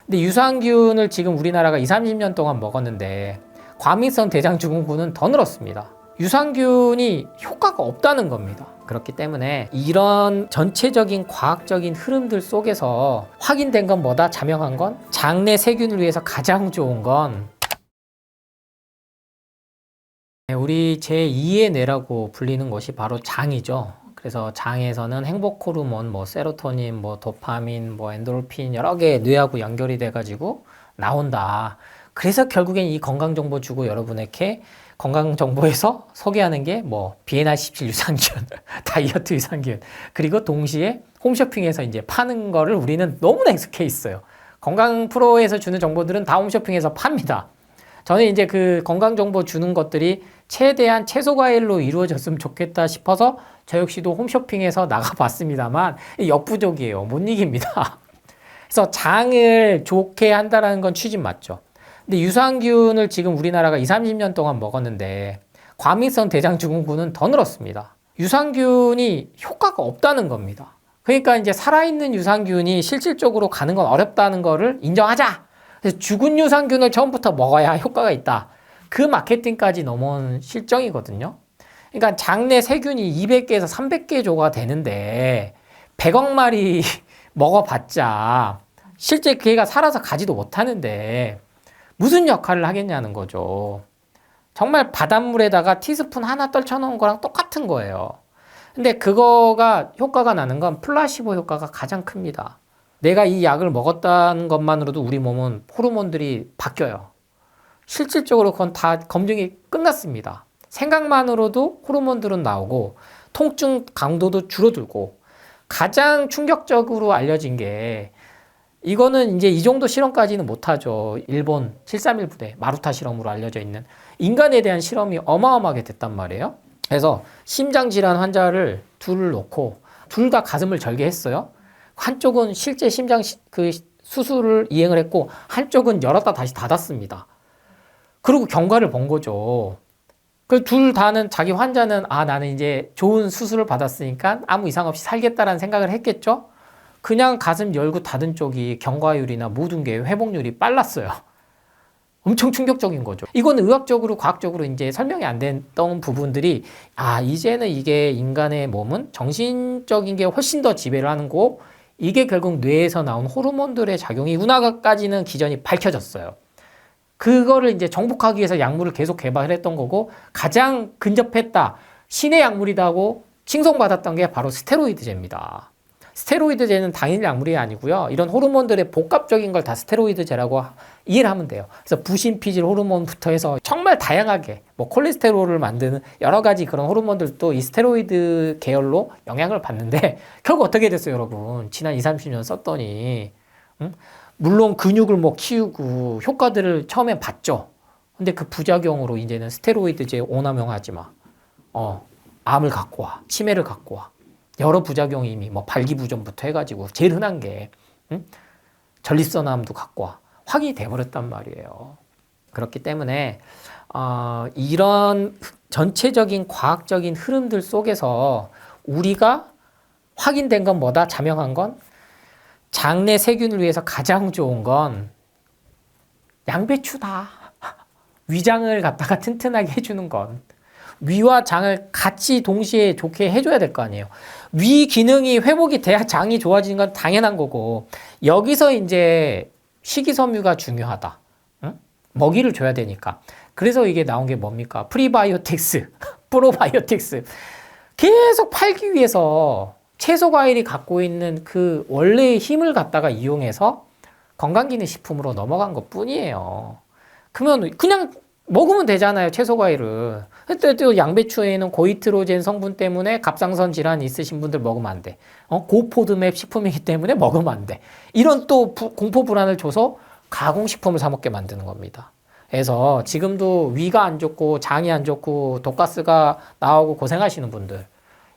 근데 유산균을 지금 우리나라가 20, 30년 동안 먹었는데 과민성 대장증후군은 더 늘었습니다. 유산균이 효과가 없다는 겁니다. 그렇기 때문에 이런 전체적인 과학적인 흐름들 속에서 확인된 건 뭐다? 자명한 건 장내 세균을 위해서 가장 좋은 건 우리 제2의 뇌라고 불리는 것이 바로 장이죠. 그래서 장에서는 행복 호르몬, 세로토닌, 도파민, 엔도르핀 여러 개 뇌하고 연결이 돼가지고 나온다. 그래서 결국엔 이 건강 정보 주고 여러분에게 건강 정보에서 소개하는 게 BNR17 유산균, 다이어트 유산균, 그리고 동시에 홈쇼핑에서 이제 파는 거를 우리는 너무나 익숙해 있어요. 건강 프로에서 주는 정보들은 다 홈쇼핑에서 팝니다. 저는 이제 그 건강 정보 주는 것들이 최대한 채소 과일로 이루어졌으면 좋겠다 싶어서 저 역시도 홈쇼핑에서 나가봤습니다만 역부족이에요. 못 이깁니다. 그래서 장을 좋게 한다는 건 취지 맞죠. 근데 유산균을 지금 우리나라가 20, 30년 동안 먹었는데 과민성 대장증후군은 더 늘었습니다. 유산균이 효과가 없다는 겁니다. 그러니까 이제 살아있는 유산균이 실질적으로 가는 건 어렵다는 거를 인정하자. 그래서 죽은 유산균을 처음부터 먹어야 효과가 있다. 그 마케팅까지 넘어온 실정이거든요. 그러니까 장내 세균이 200개에서 300개 조가 되는데 100억 마리 먹어봤자 실제 그 애가 살아서 가지도 못하는데 무슨 역할을 하겠냐는 거죠. 정말 바닷물에다가 티스푼 하나 떨쳐놓은 거랑 똑같은 거예요. 근데 그거가 효과가 나는 건 플라시보 효과가 가장 큽니다. 내가 이 약을 먹었다는 것만으로도 우리 몸은 호르몬들이 바뀌어요. 실질적으로 그건 다 검증이 끝났습니다. 생각만으로도 호르몬들은 나오고 통증 강도도 줄어들고 가장 충격적으로 알려진 게 이거는 이제 이 정도 실험까지는 못하죠. 일본 731 부대 마루타 실험으로 알려져 있는 인간에 대한 실험이 어마어마하게 됐단 말이에요. 그래서 심장질환 환자를 둘을 놓고 둘 다 가슴을 절개했어요. 한쪽은 실제 심장 그 수술을 이행을 했고 한쪽은 열었다 다시 닫았습니다. 그리고 경과를 본 거죠. 그 둘 다는 자기 환자는 나는 이제 좋은 수술을 받았으니까 아무 이상 없이 살겠다라는 생각을 했겠죠. 그냥 가슴 열고 닫은 쪽이 경과율이나 모든 게 회복률이 빨랐어요. 엄청 충격적인 거죠. 이건 의학적으로 과학적으로 이제 설명이 안 됐던 부분들이 이제는 이게 인간의 몸은 정신적인 게 훨씬 더 지배를 하는 거고 이게 결국 뇌에서 나온 호르몬들의 작용이구나까지는 기전이 밝혀졌어요. 그거를 이제 정복하기 위해서 약물을 계속 개발을 했던 거고 가장 근접했다. 신의 약물이라고 칭송받았던 게 바로 스테로이드제입니다. 스테로이드제는 당일 약물이 아니고요. 이런 호르몬들의 복합적인 걸 다 스테로이드제라고 이해를 하면 돼요. 그래서 부신피질 호르몬부터 해서 정말 다양하게 콜레스테롤을 만드는 여러 가지 그런 호르몬들도 이 스테로이드 계열로 영향을 받는데 결국 어떻게 됐어요, 여러분? 지난 20, 30년 썼더니 물론 근육을 키우고 효과들을 처음에 봤죠. 근데 그 부작용으로 이제는 스테로이드제 오남용하지 마. 암을 갖고 와. 치매를 갖고 와. 여러 부작용이 이미 발기부전부터 해가지고 제일 흔한 게 전립선암도 갖고 와. 확인이 돼버렸단 말이에요. 그렇기 때문에 이런 전체적인 과학적인 흐름들 속에서 우리가 확인된 건 뭐다? 자명한 건 장내 세균을 위해서 가장 좋은 건 양배추다. 위장을 갖다가 튼튼하게 해주는 건 위와 장을 같이 동시에 좋게 해줘야 될 거 아니에요. 위 기능이 회복이 돼야 장이 좋아지는 건 당연한 거고 여기서 이제 식이섬유가 중요하다. 응? 먹이를 줘야 되니까. 그래서 이게 나온 게 뭡니까? 프리바이오틱스, 프로바이오틱스. 계속 팔기 위해서 채소 과일이 갖고 있는 그 원래의 힘을 갖다가 이용해서 건강기능식품으로 넘어간 것 뿐이에요. 그러면 그냥 먹으면 되잖아요, 채소 과일을. 또 양배추에는 고이트로젠 성분 때문에 갑상선 질환 있으신 분들 먹으면 안 돼. 고포드맵 식품이기 때문에 먹으면 안 돼. 이런 또 공포 불안을 줘서 가공식품을 사 먹게 만드는 겁니다. 그래서 지금도 위가 안 좋고 장이 안 좋고 독가스가 나오고 고생하시는 분들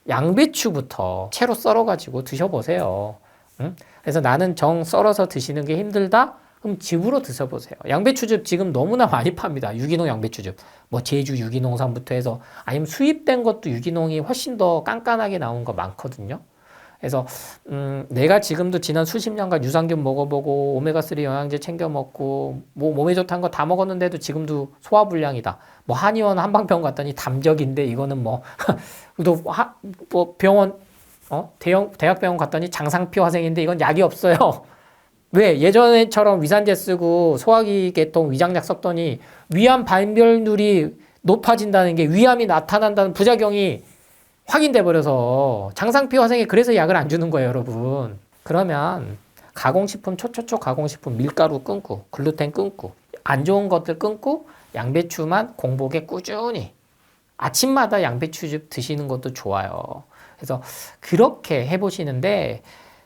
양배추부터 채로 썰어가지고 드셔보세요. 응? 그래서 나는 정 썰어서 드시는 게 힘들다? 그럼 즙으로 드셔보세요. 양배추즙 지금 너무나 많이 팝니다. 유기농 양배추즙. 제주 유기농산부터 해서 아니면 수입된 것도 유기농이 훨씬 더 깐깐하게 나온 거 많거든요. 그래서 내가 지금도 지난 수십 년간 유산균 먹어보고 오메가3 영양제 챙겨 먹고 뭐 몸에 좋다는 거 다 먹었는데도 지금도 소화불량이다. 뭐 한의원 한방병원 갔더니 담적인데 이거는 뭐 또 뭐 병원 대학병원 갔더니 장상피 화생인데 이건 약이 없어요. 왜? 예전처럼 위산제 쓰고 소화기 계통 위장약 썼더니 위암 발병률이 높아진다는 게 위암이 나타난다는 부작용이 확인돼 버려서 장상피 화생에 그래서 약을 안 주는 거예요, 여러분. 그러면 가공식품, 초초초 가공식품 밀가루 끊고 글루텐 끊고 안 좋은 것들 끊고 양배추만 공복에 꾸준히 아침마다 양배추즙 드시는 것도 좋아요. 그래서 그렇게 해보시는데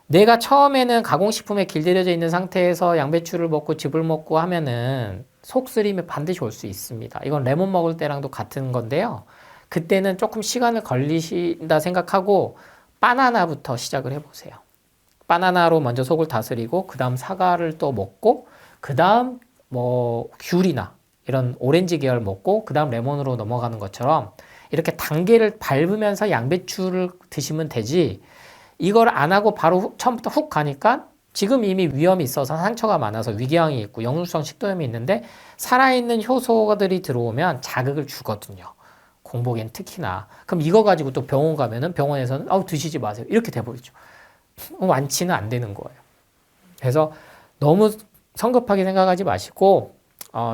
내가 처음에는 가공식품에 길들여져 있는 상태에서 양배추를 먹고 즙을 먹고 하면은 속 쓰림이 반드시 올 수 있습니다. 이건 레몬 먹을 때랑도 같은 건데요. 그때는 조금 시간을 걸리신다 생각하고 바나나부터 시작을 해보세요. 바나나로 먼저 속을 다스리고 그 다음 사과를 또 먹고 그 다음 뭐 귤이나 이런 오렌지 계열 먹고 그 다음 레몬으로 넘어가는 것처럼 이렇게 단계를 밟으면서 양배추를 드시면 되지 이걸 안 하고 바로 처음부터 훅 가니까 지금 이미 위험이 있어서 상처가 많아서 위궤양이 있고 역류성 식도염이 있는데 살아있는 효소들이 들어오면 자극을 주거든요. 공복엔 특히나. 그럼 이거 가지고 또 병원 가면은 병원에서는 드시지 마세요. 이렇게 돼버리죠. 완치는 안 되는 거예요. 그래서 너무 성급하게 생각하지 마시고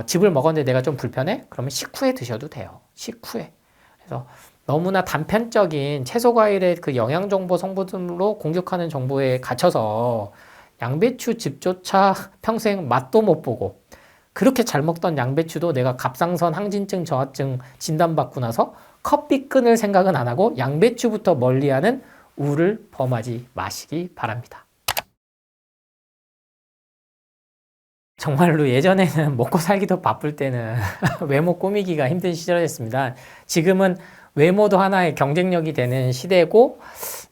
즙을 먹었는데 내가 좀 불편해? 그러면 식후에 드셔도 돼요. 식후에. 그래서 너무나 단편적인 채소 과일의 그 영양 정보 성분으로 공격하는 정보에 갇혀서 양배추 즙조차 평생 맛도 못 보고 그렇게 잘 먹던 양배추도 내가 갑상선 항진증 저하증 진단받고 나서 커피 끊을 생각은 안 하고 양배추부터 멀리하는 우를 범하지 마시기 바랍니다. 정말로 예전에는 먹고 살기도 바쁠 때는 외모 꾸미기가 힘든 시절이었습니다. 지금은 외모도 하나의 경쟁력이 되는 시대고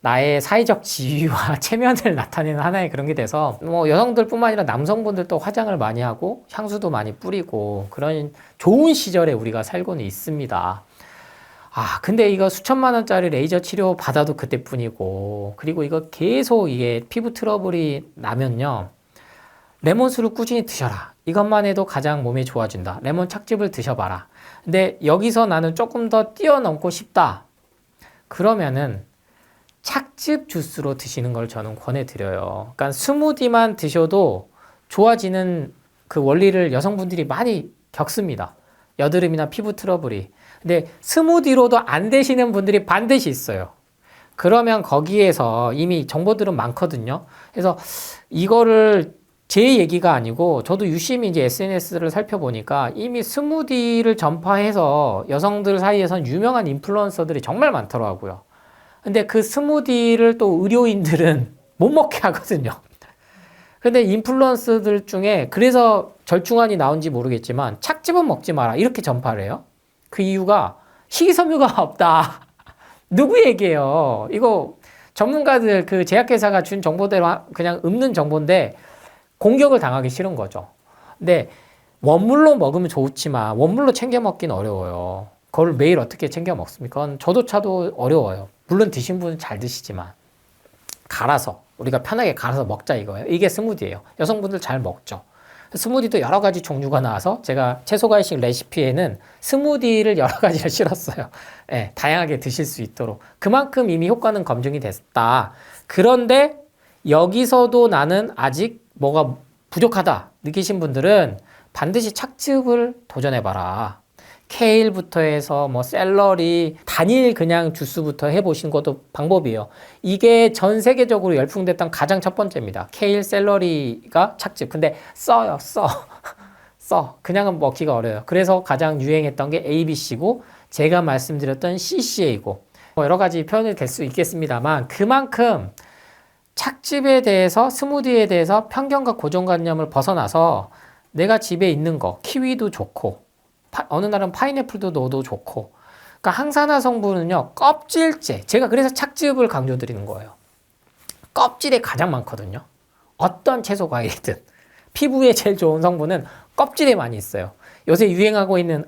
나의 사회적 지위와 체면을 나타내는 하나의 그런 게 돼서 뭐 여성들뿐만 아니라 남성분들도 화장을 많이 하고 향수도 많이 뿌리고 그런 좋은 시절에 우리가 살고는 있습니다. 근데 이거 수천만 원짜리 레이저 치료 받아도 그때뿐이고 그리고 이거 계속 이게 피부 트러블이 나면요. 레몬수를 꾸준히 드셔라. 이것만 해도 가장 몸에 좋아진다. 레몬 착즙을 드셔봐라. 근데 여기서 나는 조금 더 뛰어넘고 싶다. 그러면은 착즙 주스로 드시는 걸 저는 권해드려요. 그러니까 스무디만 드셔도 좋아지는 그 원리를 여성분들이 많이 겪습니다. 여드름이나 피부 트러블이. 근데 스무디로도 안 되시는 분들이 반드시 있어요. 그러면 거기에서 이미 정보들은 많거든요. 그래서 이거를 제 얘기가 아니고 저도 유심히 이제 SNS를 살펴보니까 이미 스무디를 전파해서 여성들 사이에선 유명한 인플루언서들이 정말 많더라고요. 근데 그 스무디를 또 의료인들은 못 먹게 하거든요. 근데 인플루언서들 중에 그래서 절충안이 나온지 모르겠지만 착즙은 먹지 마라 이렇게 전파를 해요. 그 이유가 식이섬유가 없다. 누구 얘기예요? 이거 전문가들 그 제약회사가 준 정보대로 그냥 읊는 정보인데 공격을 당하기 싫은 거죠. 근데 원물로 먹으면 좋지만 원물로 챙겨 먹기는 어려워요. 그걸 매일 어떻게 챙겨 먹습니까? 저도 어려워요. 물론 드신 분은 잘 드시지만 갈아서 우리가 편하게 갈아서 먹자 이거예요. 이게 스무디예요. 여성분들 잘 먹죠. 스무디도 여러 가지 종류가 나와서 제가 채소과일식 레시피에는 스무디를 여러 가지를 실었어요. 네, 다양하게 드실 수 있도록. 그만큼 이미 효과는 검증이 됐다. 그런데 여기서도 나는 아직 뭐가 부족하다 느끼신 분들은 반드시 착즙을 도전해봐라. 케일부터 해서 뭐 샐러리, 단일 그냥 주스부터 해보신 것도 방법이에요. 이게 전 세계적으로 열풍됐던 가장 첫 번째입니다. 케일, 샐러리가 착즙. 근데 써요. 그냥은 먹기가 어려워요. 그래서 가장 유행했던 게 ABC고 제가 말씀드렸던 CCA고 뭐 여러 가지 표현이 될 수 있겠습니다만 그만큼 착즙에 대해서 스무디에 대해서 편견과 고정관념을 벗어나서 내가 집에 있는 거 키위도 좋고 어느 날은 파인애플도 넣어도 좋고 그러니까 항산화 성분은요 껍질째 제가 그래서 착즙을 강조드리는 거예요. 껍질에 가장 많거든요. 어떤 채소 과일이든 피부에 제일 좋은 성분은 껍질에 많이 있어요. 요새 유행하고 있는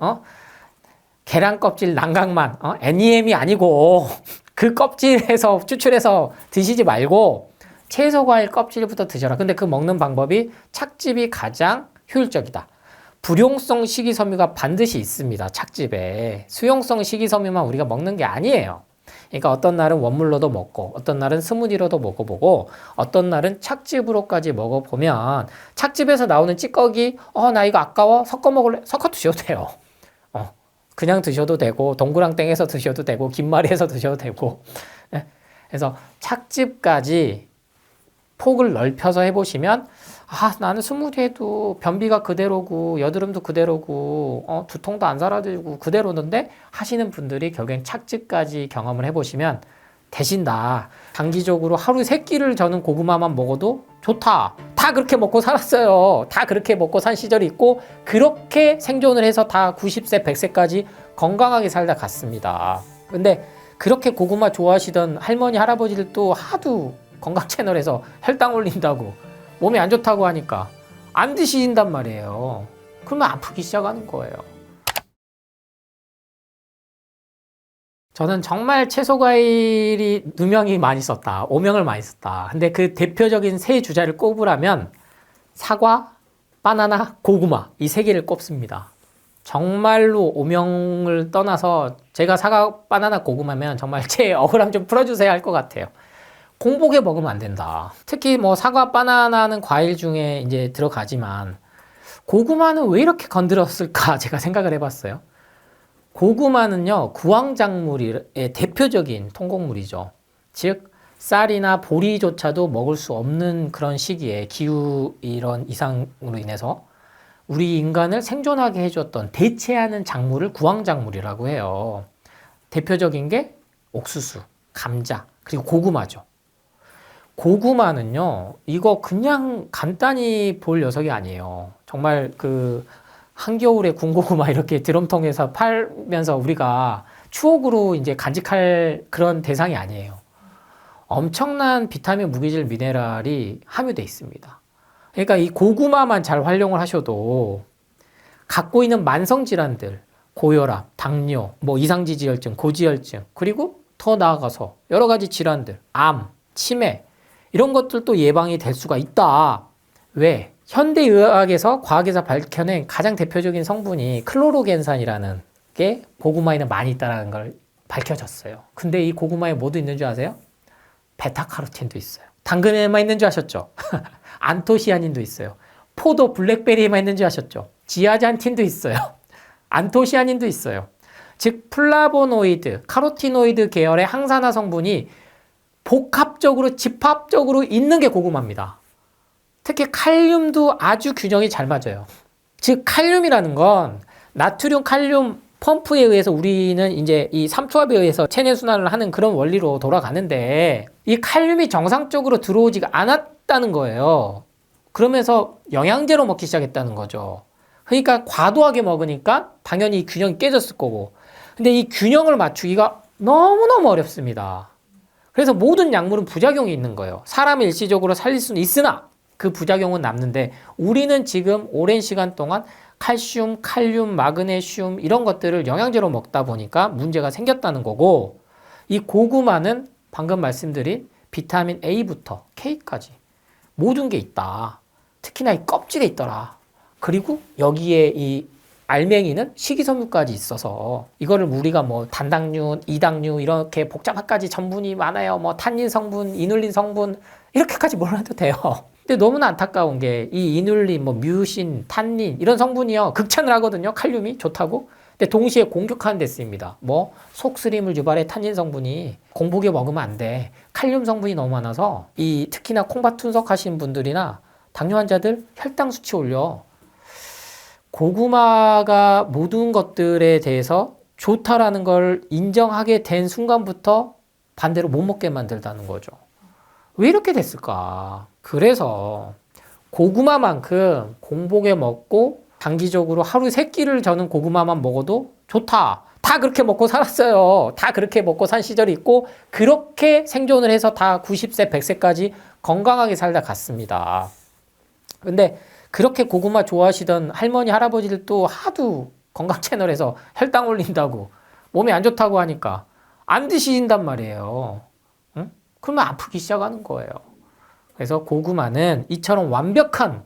계란 껍질 난강만 NEM이 아니고 그 껍질에서 추출해서 드시지 말고 채소 과일 껍질부터 드셔라. 근데 그 먹는 방법이 착즙이 가장 효율적이다. 불용성 식이섬유가 반드시 있습니다. 착즙에. 수용성 식이섬유만 우리가 먹는 게 아니에요. 그러니까 어떤 날은 원물로도 먹고 어떤 날은 스무디로도 먹어보고 어떤 날은 착즙으로까지 먹어보면 착즙에서 나오는 찌꺼기 나 이거 아까워 섞어 먹을래? 섞어 드셔도 돼요. 그냥 드셔도 되고 동그랑땡에서 드셔도 되고 김말이에서 드셔도 되고 그래서 착즙까지 폭을 넓혀서 해보시면 나는 스무디 해도 변비가 그대로고 여드름도 그대로고 두통도 안 사라지고 그대로는데 하시는 분들이 결국엔 착즙까지 경험을 해보시면 되신다. 단기적으로 하루 3끼를 저는 고구마만 먹어도 좋다. 다 그렇게 먹고 살았어요. 다 그렇게 먹고 산 시절이 있고 그렇게 생존을 해서 다 90세, 100세까지 건강하게 살다 갔습니다. 근데 그렇게 고구마 좋아하시던 할머니, 할아버지들도 하도 건강 채널에서 혈당 올린다고 몸에 안 좋다고 하니까 안 드신단 말이에요. 그러면 아프기 시작하는 거예요. 저는 정말 채소 과일이 누명이 많이 썼다. 오명을 많이 썼다. 근데 그 대표적인 세 주자를 꼽으라면 사과, 바나나, 고구마 이 세 개를 꼽습니다. 정말로 오명을 떠나서 제가 사과, 바나나, 고구마면 정말 제 억울함 좀 풀어주세요 할 것 같아요. 공복에 먹으면 안 된다. 특히 뭐 사과, 바나나는 과일 중에 이제 들어가지만 고구마는 왜 이렇게 건드렸을까 제가 생각을 해봤어요. 고구마는요, 구황작물의 대표적인 통곡물이죠. 즉, 쌀이나 보리조차도 먹을 수 없는 그런 시기에 기후 이런 이상으로 인해서 우리 인간을 생존하게 해줬던 대체하는 작물을 구황작물이라고 해요. 대표적인 게 옥수수, 감자, 그리고 고구마죠. 고구마는요, 이거 그냥 간단히 볼 녀석이 아니에요. 정말 한겨울에 군고구마 이렇게 드럼통에서 팔면서 우리가 추억으로 이제 간직할 그런 대상이 아니에요. 엄청난 비타민, 무기질, 미네랄이 함유되어 있습니다. 그러니까 이 고구마만 잘 활용을 하셔도 갖고 있는 만성질환들, 고혈압, 당뇨, 이상지지혈증, 고지혈증, 그리고 더 나아가서 여러 가지 질환들, 암, 치매, 이런 것들도 예방이 될 수가 있다. 왜? 현대의학에서 과학에서 밝혀낸 가장 대표적인 성분이 클로로겐산이라는 게 고구마에는 많이 있다는 걸 밝혀졌어요. 근데 이 고구마에 뭐도 있는 줄 아세요? 베타카로틴도 있어요. 당근에만 있는 줄 아셨죠? 안토시아닌도 있어요. 포도, 블랙베리에만 있는 줄 아셨죠? 지아잔틴도 있어요. 안토시아닌도 있어요. 즉 플라보노이드, 카로티노이드 계열의 항산화 성분이 복합적으로 집합적으로 있는 게 고구마입니다. 특히 칼륨도 아주 균형이 잘 맞아요. 즉 칼륨이라는 건 나트륨 칼륨 펌프에 의해서 우리는 이제 이 삼투압에 의해서 체내 순환을 하는 그런 원리로 돌아가는데 이 칼륨이 정상적으로 들어오지가 않았다는 거예요. 그러면서 영양제로 먹기 시작했다는 거죠. 그러니까 과도하게 먹으니까 당연히 균형이 깨졌을 거고. 근데 이 균형을 맞추기가 너무너무 어렵습니다. 그래서 모든 약물은 부작용이 있는 거예요. 사람을 일시적으로 살릴 수는 있으나 그 부작용은 남는데 우리는 지금 오랜 시간 동안 칼슘, 칼륨, 마그네슘 이런 것들을 영양제로 먹다 보니까 문제가 생겼다는 거고 이 고구마는 방금 말씀드린 비타민 A부터 K까지 모든 게 있다. 특히나 이 껍질에 있더라. 그리고 여기에 이 알맹이는 식이섬유까지 있어서 이거를 우리가 단당류, 이당류 이렇게 복잡하까지 전분이 많아요. 탄닌 성분, 이눌린 성분 이렇게까지 몰라도 돼요. 근데 너무나 안타까운 게 이 이눌린, 뮤신, 탄닌 이런 성분이요 극찬을 하거든요. 칼륨이 좋다고. 근데 동시에 공격하는 데 쓰입니다. 속쓰림을 유발해 탄닌 성분이 공복에 먹으면 안 돼. 칼륨 성분이 너무 많아서 이 특히나 콩팥 투석하시는 분들이나 당뇨 환자들 혈당 수치 올려. 고구마가 모든 것들에 대해서 좋다라는 걸 인정하게 된 순간부터 반대로 못 먹게 만들다는 거죠. 왜 이렇게 됐을까? 그래서 고구마만큼 공복에 먹고 단기적으로 하루 3끼를 저는 고구마만 먹어도 좋다. 다 그렇게 먹고 살았어요. 다 그렇게 먹고 산 시절이 있고 그렇게 생존을 해서 다 90세, 100세까지 건강하게 살다 갔습니다. 근데 그렇게 고구마 좋아하시던 할머니, 할아버지들도 하도 건강 채널에서 혈당 올린다고 몸에 안 좋다고 하니까 안 드신단 말이에요. 응? 그러면 아프기 시작하는 거예요. 그래서 고구마는 이처럼 완벽한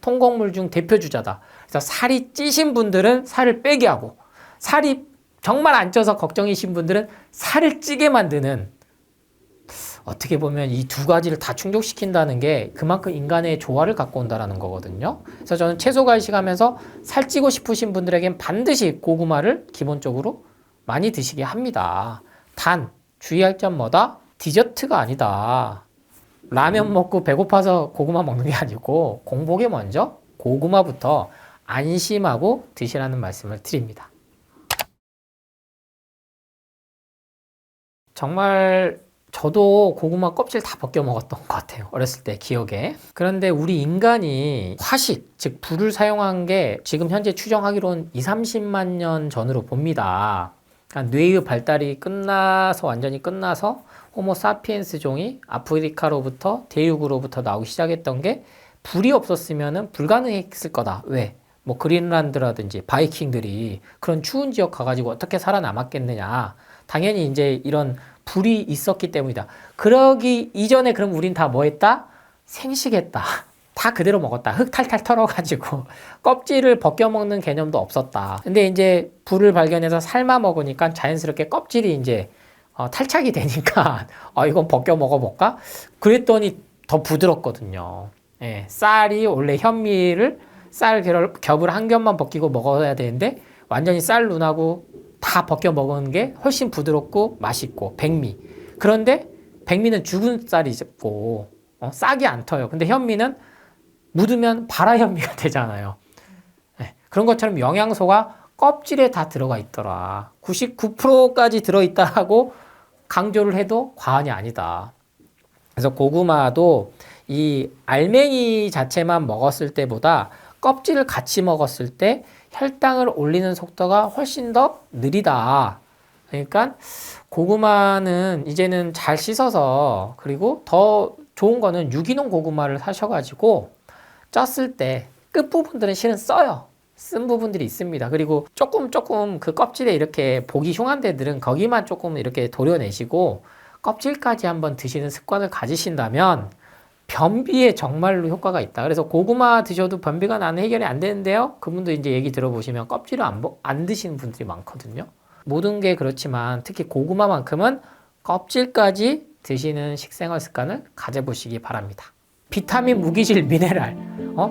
통곡물 중 대표 주자다. 그래서 살이 찌신 분들은 살을 빼게 하고, 살이 정말 안 쪄서 걱정이신 분들은 살을 찌게 만드는, 어떻게 보면 이 두 가지를 다 충족시킨다는 게 그만큼 인간의 조화를 갖고 온다는 거거든요. 그래서 저는 채소 간식하면서 살찌고 싶으신 분들에겐 반드시 고구마를 기본적으로 많이 드시게 합니다. 단, 주의할 점 뭐다? 디저트가 아니다. 라면 먹고 배고파서 고구마 먹는 게 아니고 공복에 먼저 고구마부터 안심하고 드시라는 말씀을 드립니다. 정말 저도 고구마 껍질 다 벗겨 먹었던 것 같아요. 어렸을 때 기억에. 그런데 우리 인간이 화식, 즉 불을 사용한 게 지금 현재 추정하기로는 2, 30만 년 전으로 봅니다. 그러니까 뇌의 발달이 끝나서 완전히 끝나서 호모 사피엔스 종이 아프리카로부터 대륙으로부터 나오기 시작했던 게 불이 없었으면 불가능했을 거다. 왜? 뭐 그린란드라든지 바이킹들이 그런 추운 지역 가가지고 어떻게 살아남았겠느냐. 당연히 이제 이런 불이 있었기 때문이다. 그러기 이전에 그럼 우린 다 뭐 했다? 생식했다. 다 그대로 먹었다. 흙 탈탈 털어가지고 껍질을 벗겨 먹는 개념도 없었다. 근데 이제 불을 발견해서 삶아 먹으니까 자연스럽게 껍질이 이제 탈착이 되니까 이건 벗겨 먹어볼까? 그랬더니 더 부드럽거든요. 예, 쌀이 원래 현미를 쌀 겹을 한 겹만 벗기고 먹어야 되는데 완전히 쌀 눈하고 다 벗겨 먹은 게 훨씬 부드럽고 맛있고 백미. 그런데 백미는 죽은 쌀이고 싹이 안 터요. 근데 현미는 묻으면 발화현미가 되잖아요. 네, 그런 것처럼 영양소가 껍질에 다 들어가 있더라. 99%까지 들어있다고 강조를 해도 과언이 아니다. 그래서 고구마도 이 알맹이 자체만 먹었을 때보다 껍질을 같이 먹었을 때 혈당을 올리는 속도가 훨씬 더 느리다. 그러니까 고구마는 이제는 잘 씻어서, 그리고 더 좋은 거는 유기농 고구마를 사셔가지고 쪘을 때 끝부분들은 실은 써요. 쓴 부분들이 있습니다. 그리고 조금 그 껍질에 이렇게 보기 흉한 데들은 거기만 조금 이렇게 도려내시고 껍질까지 한번 드시는 습관을 가지신다면 변비에 정말로 효과가 있다. 그래서 고구마 드셔도 변비가 나는 해결이 안 되는데요. 그분도 이제 얘기 들어보시면 껍질을 안 드시는 분들이 많거든요. 모든 게 그렇지만 특히 고구마만큼은 껍질까지 드시는 식생활 습관을 가져보시기 바랍니다. 비타민, 무기질, 미네랄,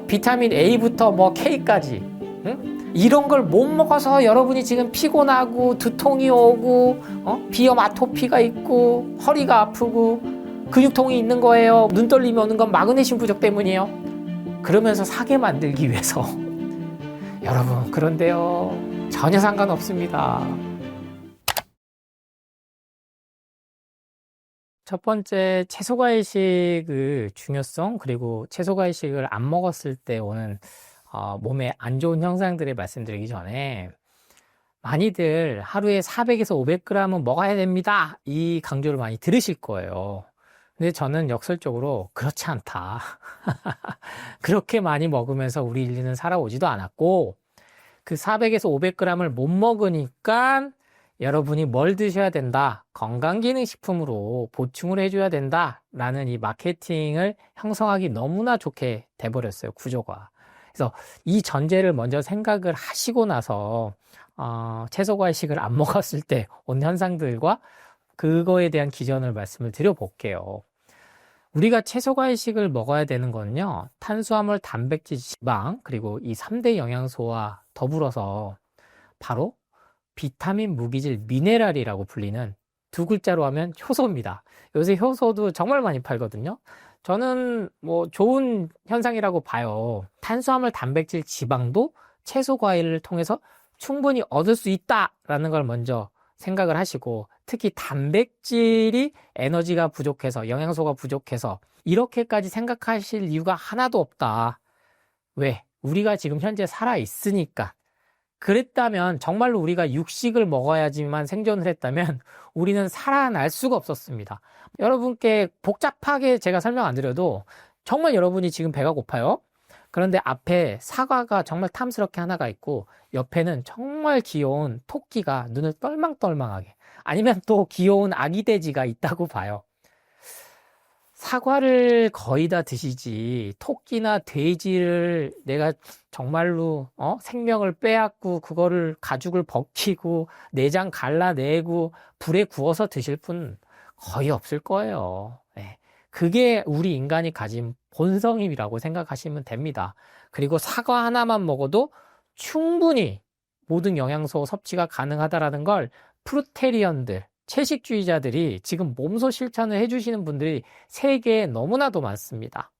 비타민 A부터 뭐 K까지, 응? 이런 걸 못 먹어서 여러분이 지금 피곤하고 두통이 오고 비염 아토피가 있고 허리가 아프고 근육통이 있는 거예요. 눈 떨림이 오는 건 마그네슘 부족 때문이에요. 그러면서 사게 만들기 위해서 여러분, 그런데요, 전혀 상관없습니다. 첫 번째, 채소과일식의 중요성, 그리고 채소과일식을 안 먹었을 때 오는 몸에 안 좋은 현상들을 말씀드리기 전에, 많이들 하루에 400에서 500g은 먹어야 됩니다, 이 강조를 많이 들으실 거예요. 근데 저는 역설적으로 그렇지 않다. 그렇게 많이 먹으면서 우리 인류는 살아오지도 않았고, 그 400에서 500g을 못 먹으니까 여러분이 뭘 드셔야 된다, 건강기능식품으로 보충을 해줘야 된다 라는 이 마케팅을 형성하기 너무나 좋게 돼버렸어요, 구조가. 그래서 이 전제를 먼저 생각을 하시고 나서 채소과일식을 안 먹었을 때 온 현상들과 그거에 대한 기전을 말씀을 드려볼게요. 우리가 채소과일식을 먹어야 되는 거는요, 탄수화물, 단백질, 지방, 그리고 이 3대 영양소와 더불어서 바로 비타민, 무기질, 미네랄이라고 불리는 두 글자로 하면 효소입니다. 요새 효소도 정말 많이 팔거든요. 저는 뭐 좋은 현상이라고 봐요. 탄수화물, 단백질, 지방도 채소 과일을 통해서 충분히 얻을 수 있다라는 걸 먼저 생각을 하시고, 특히 단백질이 에너지가 부족해서, 영양소가 부족해서 이렇게까지 생각하실 이유가 하나도 없다. 왜? 우리가 지금 현재 살아있으니까. 그랬다면, 정말로 우리가 육식을 먹어야지만 생존을 했다면 우리는 살아날 수가 없었습니다. 여러분께 복잡하게 제가 설명 안 드려도 정말 여러분이 지금 배가 고파요. 그런데 앞에 사과가 정말 탐스럽게 하나가 있고 옆에는 정말 귀여운 토끼가 눈을 떨망떨망하게 아니면 또 귀여운 아기 돼지가 있다고 봐요. 사과를 거의 다 드시지 토끼나 돼지를 내가 정말로 생명을 빼앗고 그거를 가죽을 벗기고 내장 갈라내고 불에 구워서 드실 분 거의 없을 거예요. 네. 그게 우리 인간이 가진 본성이라고 생각하시면 됩니다. 그리고 사과 하나만 먹어도 충분히 모든 영양소 섭취가 가능하다라는 걸 프루테리언들, 채식주의자들이 지금 몸소 실천을 해주시는 분들이 세계에 너무나도 많습니다.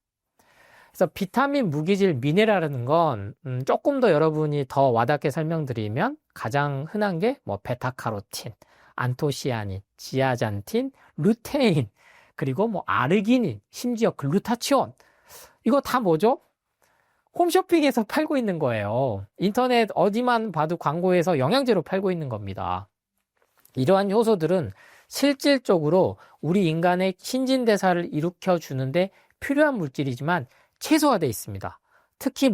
그래서 비타민, 무기질, 미네랄이라는 건 조금 더 여러분이 더 와닿게 설명드리면 가장 흔한 게 뭐 베타카로틴, 안토시아닌, 지아잔틴, 루테인, 그리고 뭐 아르기닌, 심지어 글루타치온. 이거 다 뭐죠? 홈쇼핑에서 팔고 있는 거예요. 인터넷 어디만 봐도 광고에서 영양제로 팔고 있는 겁니다. 이러한 효소들은 실질적으로 우리 인간의 신진대사를 일으켜 주는데 필요한 물질이지만 최소화되어 있습니다. 특히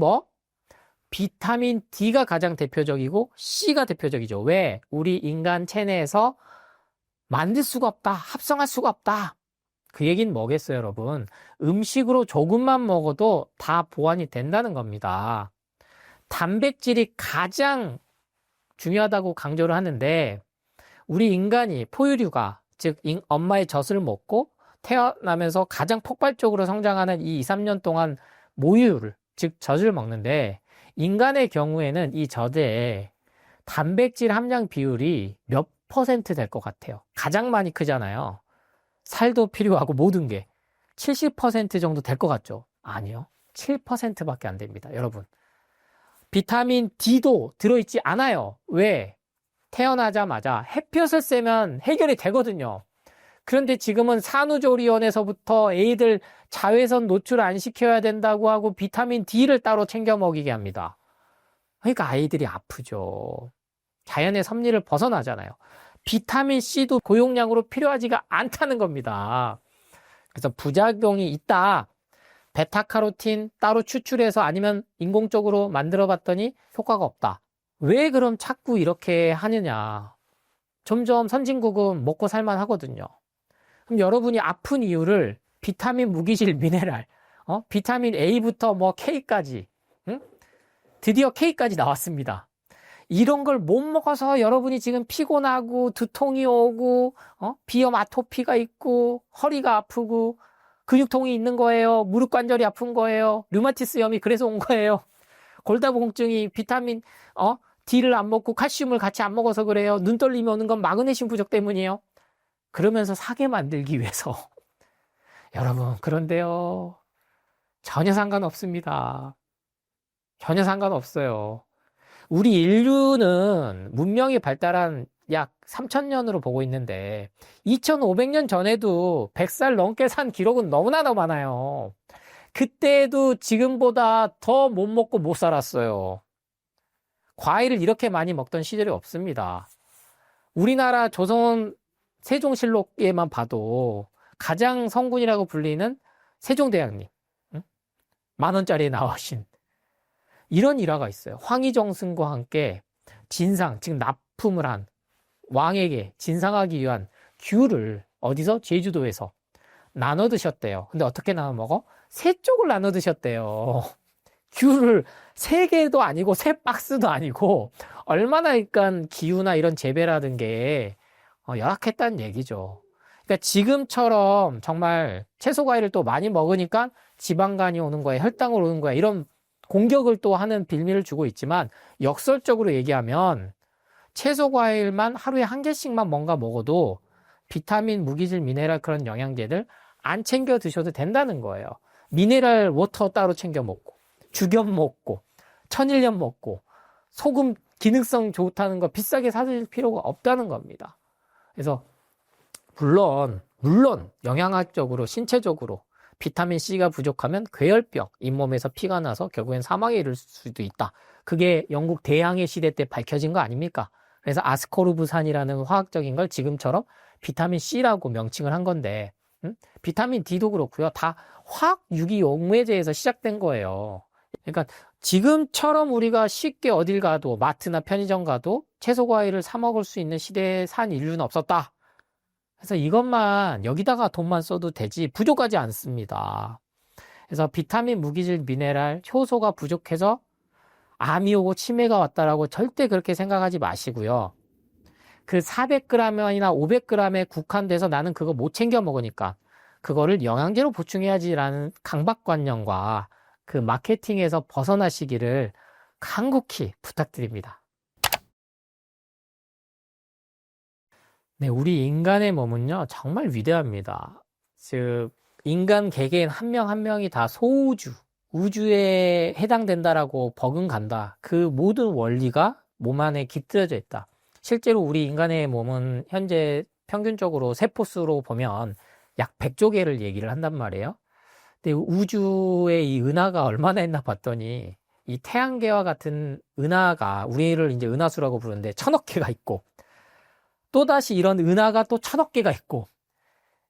비타민 D가 가장 대표적이고 C가 대표적이죠. 왜? 우리 인간 체내에서 만들 수가 없다, 합성할 수가 없다. 그 얘기는 뭐겠어요, 여러분? 음식으로 조금만 먹어도 다 보완이 된다는 겁니다. 단백질이 가장 중요하다고 강조를 하는데 우리 인간이 포유류가 즉 엄마의 젖을 먹고 태어나면서 가장 폭발적으로 성장하는 이 2, 3년 동안 모유를 즉 젖을 먹는데 인간의 경우에는 이 젖에 단백질 함량 비율이 몇 퍼센트 될 것 같아요. 가장 많이 크잖아요. 살도 필요하고 모든 게 70% 정도 될 것 같죠? 아니요. 7%밖에 안 됩니다. 여러분. 비타민 D도 들어있지 않아요. 왜? 태어나자마자 햇볕을 쐬면 해결이 되거든요. 그런데 지금은 산후조리원에서부터 애들 자외선 노출 안 시켜야 된다고 하고 비타민 D를 따로 챙겨 먹이게 합니다. 그러니까 아이들이 아프죠. 자연의 섭리를 벗어나잖아요. 비타민 C도 고용량으로 필요하지가 않다는 겁니다. 그래서 부작용이 있다. 베타카로틴 따로 추출해서 아니면 인공적으로 만들어 봤더니 효과가 없다. 왜 그럼 자꾸 이렇게 하느냐. 점점 선진국은 먹고 살만 하거든요. 그럼 여러분이 아픈 이유를 비타민, 무기질, 미네랄, 비타민 A부터 K까지, 응? 드디어 K까지 나왔습니다. 이런 걸 못 먹어서 여러분이 지금 피곤하고 두통이 오고 비염 아토피가 있고 허리가 아프고 근육통이 있는 거예요. 무릎 관절이 아픈 거예요. 류마티스염이 그래서 온 거예요. 골다공증이 비타민 D를 안 먹고 칼슘을 같이 안 먹어서 그래요. 눈 떨림이 오는 건 마그네슘 부족 때문이에요. 그러면서 사게 만들기 위해서 여러분 그런데요. 전혀 상관없습니다. 전혀 상관없어요. 우리 인류는 문명이 발달한 약 3,000년으로 보고 있는데 2,500년 전에도 100살 넘게 산 기록은 너무나 많아요. 그때도 지금보다 더 못 먹고 못 살았어요. 과일을 이렇게 많이 먹던 시절이 없습니다. 우리나라 조선 세종실록에만 봐도 가장 성군이라고 불리는 세종대왕님, 10,000원짜리에 나오신 이런 일화가 있어요. 황희정승과 함께 진상, 즉 납품을 한 왕에게 진상하기 위한 귤을 어디서? 제주도에서 나눠 드셨대요. 근데 어떻게 나눠 먹어? 3쪽을 나눠 드셨대요. 귤을 3개도 아니고 3박스도 아니고 얼마나 그러니까 기후나 이런 재배라든 게 열악했다는 얘기죠. 그러니까 지금처럼 정말 채소 과일을 또 많이 먹으니까 지방간이 오는 거야, 혈당으로 오는 거야 이런 공격을 또 하는 빌미를 주고 있지만 역설적으로 얘기하면 채소 과일만 하루에 1개씩만 뭔가 먹어도 비타민, 무기질, 미네랄 그런 영양제들 안 챙겨 드셔도 된다는 거예요. 미네랄 워터 따로 챙겨 먹고 죽염 먹고 천일염 먹고 소금 기능성 좋다는 거 비싸게 사드릴 필요가 없다는 겁니다. 그래서 물론 영양학적으로 신체적으로 비타민C가 부족하면 괴혈병, 잇몸에서 피가 나서 결국엔 사망에 이를 수도 있다. 그게 영국 대항해 시대 때 밝혀진 거 아닙니까? 그래서 아스코르브산이라는 화학적인 걸 지금처럼 비타민C라고 명칭을 한 건데 비타민 D도 그렇고요. 다 화학 유기용매제에서 시작된 거예요. 그러니까 지금처럼 우리가 쉽게 어딜 가도 마트나 편의점 가도 채소 과일을 사 먹을 수 있는 시대에 산 인류는 없었다. 그래서 이것만 여기다가 돈만 써도 되지 부족하지 않습니다. 그래서 비타민, 무기질, 미네랄, 효소가 부족해서 암이 오고 치매가 왔다라고 절대 그렇게 생각하지 마시고요. 그 400g이나 500g에 국한돼서 나는 그거 못 챙겨 먹으니까 그거를 영양제로 보충해야지라는 강박관념과 그 마케팅에서 벗어나시기를 간곡히 부탁드립니다. 네, 우리 인간의 몸은요, 정말 위대합니다. 즉, 인간 개개인 한 명 한 명이 다 소우주, 우주에 해당된다라고 버금간다. 그 모든 원리가 몸 안에 깃들어져 있다. 실제로 우리 인간의 몸은 현재 평균적으로 세포수로 보면 약 100조 개를 얘기를 한단 말이에요. 근데 우주에 이 은하가 얼마나 있나 봤더니 이 태양계와 같은 은하가 우리를 이제 은하수라고 부르는데 1000억 개가 있고 또다시 이런 은하가 또 1000억 개가 있고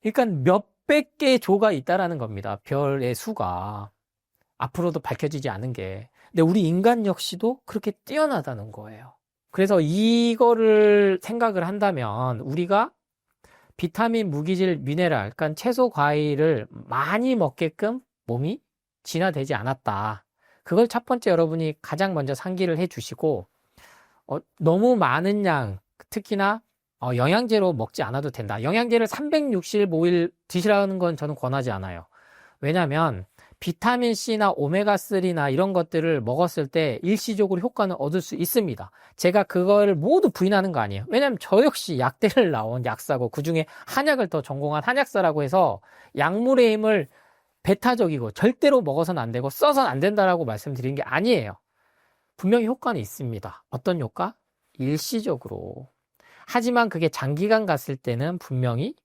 그러니까 몇백 개의 조가 있다라는 겁니다. 별의 수가. 앞으로도 밝혀지지 않은 게. 근데 우리 인간 역시도 그렇게 뛰어나다는 거예요. 그래서 이거를 생각을 한다면 우리가 비타민, 무기질, 미네랄, 그러니까 채소, 과일을 많이 먹게끔 몸이 진화되지 않았다. 그걸 첫 번째 여러분이 가장 먼저 상기를 해주시고 너무 많은 양, 특히나 영양제로 먹지 않아도 된다. 영양제를 365일 드시라는 건 저는 권하지 않아요. 왜냐하면 비타민C나 오메가3나 이런 것들을 먹었을 때 일시적으로 효과는 얻을 수 있습니다. 제가 그걸 모두 부인하는 거 아니에요. 왜냐하면 저 역시 약대를 나온 약사고 그중에 한약을 더 전공한 한약사라고 해서 약물의 힘을 배타적이고 절대로 먹어서는 안 되고 써서는 안 된다라고 말씀드린 게 아니에요. 분명히 효과는 있습니다. 어떤 효과? 일시적으로. 하지만 그게 장기간 갔을 때는 분명히